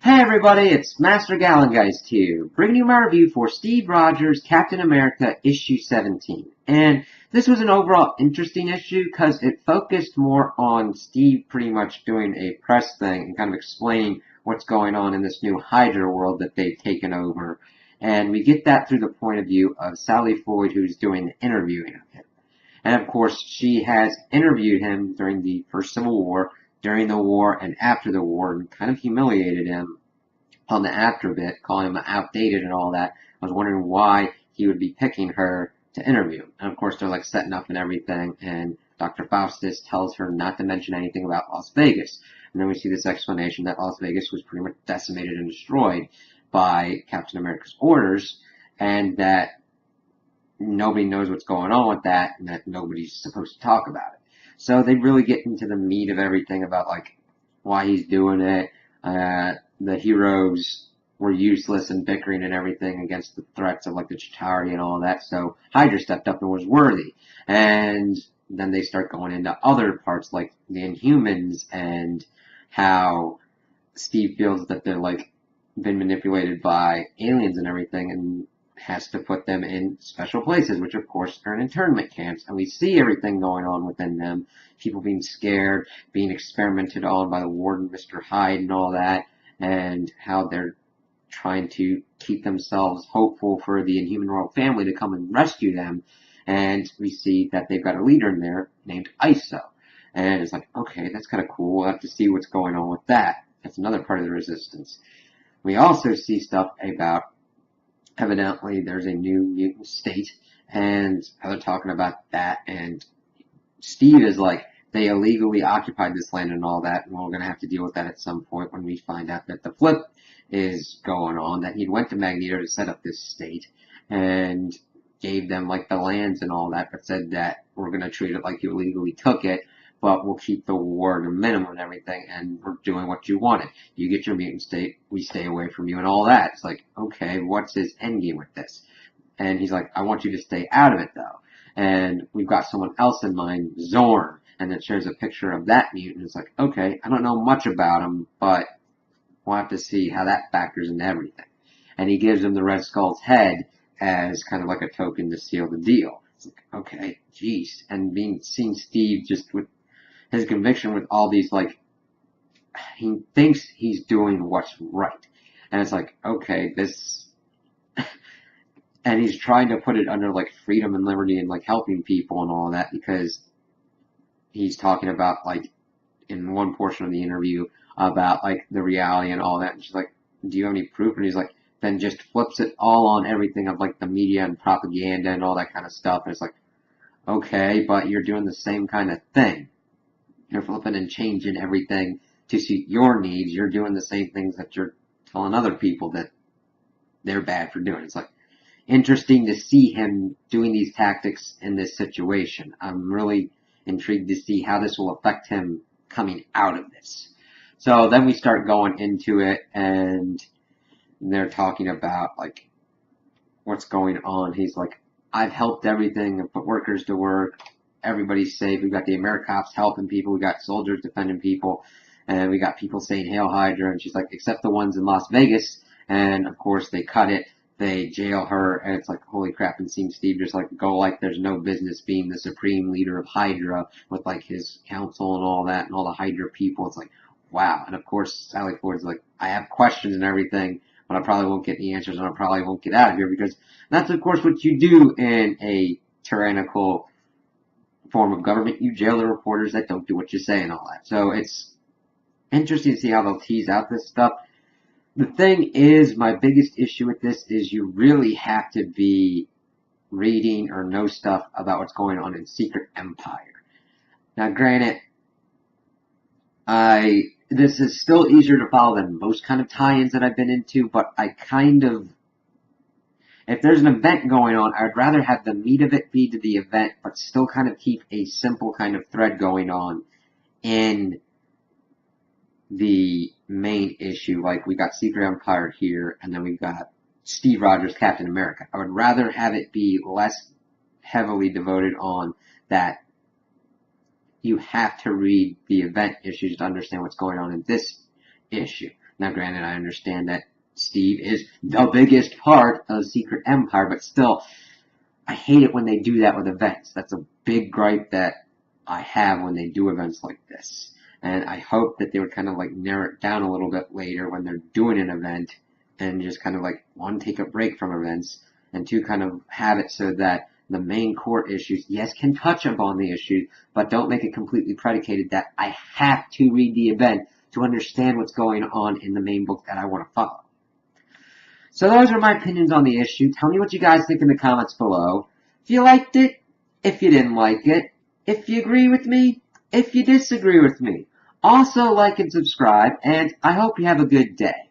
Hey everybody, it's Master Gallengeist here, bringing you my review for Steve Rogers' Captain America issue 17. And this was an overall interesting issue because it focused more on Steve pretty much doing a press thing and kind of explaining what's going on in this new Hydra world that they've taken over. And we get that through the point of view of Sally Floyd, who's doing the interviewing of him. And of course, she has interviewed him during the First Civil War, during the war, and after the war, and kind of humiliated him on the after bit, calling him outdated and all that. I was wondering why he would be picking her to interview. And of course, they're like setting up and everything, and Dr. Faustus tells her not to mention anything about Las Vegas. And then we see this explanation that Las Vegas was pretty much decimated and destroyed by Captain America's orders, and that nobody knows what's going on with that, and that nobody's supposed to talk about it. So they really get into the meat of everything about like why he's doing it. The heroes were useless and bickering and everything against the threats of like the Chitauri and all that. So Hydra stepped up and was worthy. And then they start going into other parts like the Inhumans and how Steve feels that they're like been manipulated by aliens and everything, and has to put them in special places, which of course are internment camps. And we see everything going on within them. People being scared, being experimented on by the warden, Mr. Hyde, and all that, and how they're trying to keep themselves hopeful for the Inhuman royal family to come and rescue them. And we see that they've got a leader in there named ISO. And it's like, okay, that's kind of cool. We'll have to see what's going on with that. That's another part of the resistance. We also see stuff about evidently there's a new mutant state, and how they're talking about that, and Steve is like, they illegally occupied this land and all that, and we're going to have to deal with that at some point when we find out that the flip is going on, that he went to Magneto to set up this state, and gave them like the lands and all that, but said that we're going to treat it like you illegally took it, but we'll keep the war to a minimum and everything, and we're doing what you wanted. You get your mutant state, we stay away from you and all that. It's like, okay, what's his endgame with this? And he's like, I want you to stay out of it though. And we've got someone else in mind, Zorn, and it shows a picture of that mutant. It's like, okay, I don't know much about him, but we'll have to see how that factors into everything. And he gives him the Red Skull's head as kind of like a token to seal the deal. It's like, okay, geez. And seeing Steve just with his conviction with all these, like, he thinks he's doing what's right. And it's like, okay, this, and he's trying to put it under, like, freedom and liberty and, like, helping people and all that, because he's talking about, like, in one portion of the interview about, like, the reality and all that. And she's like, do you have any proof? And he's like, then just flips it all on everything of, like, the media and propaganda and all that kind of stuff. And it's like, okay, but you're doing the same kind of thing. You're flipping and changing everything to suit your needs. You're doing the same things that you're telling other people that they're bad for doing. It's like interesting to see him doing these tactics in this situation. I'm really intrigued to see how this will affect him coming out of this. So then we start going into it, and they're talking about like what's going on. He's like, I've helped everything and put workers to work. Everybody's safe. We've got the AmeriCops helping people. We got soldiers defending people. And we got people saying, Hail Hydra. And she's like, except the ones in Las Vegas. And of course they cut it. They jail her. And it's like, holy crap. And seeing Steve just like go like there's no business being the supreme leader of Hydra with like his council and all that and all the Hydra people. It's like, wow. And of course Sally Ford's like, I have questions and everything, but I probably won't get the answers and I probably won't get out of here, because that's of course what you do in a tyrannical form of government. You jail the reporters that don't do what you say and all that. So it's interesting to see how they'll tease out this stuff. The thing is, my biggest issue with this is you really have to be reading or know stuff about what's going on in Secret Empire. Now granted, this is still easier to follow than most kind of tie-ins that I've been into, but I kind of, if there's an event going on, I'd rather have the meat of it be to the event, but still kind of keep a simple kind of thread going on in the main issue. Like, we got Secret Empire here, and then we got Steve Rogers, Captain America. I would rather have it be less heavily devoted on that you have to read the event issues to understand what's going on in this issue. Now, granted, I understand that Steve is the biggest part of Secret Empire, but still, I hate it when they do that with events. That's a big gripe that I have when they do events like this. And I hope that they would kind of like narrow it down a little bit later when they're doing an event and just kind of like, one, take a break from events, and two, kind of have it so that the main core issues, yes, can touch upon the issues, but don't make it completely predicated that I have to read the event to understand what's going on in the main book that I want to follow. So those are my opinions on the issue. Tell me what you guys think in the comments below. If you liked it, if you didn't like it, if you agree with me, if you disagree with me. Also like and subscribe, and I hope you have a good day.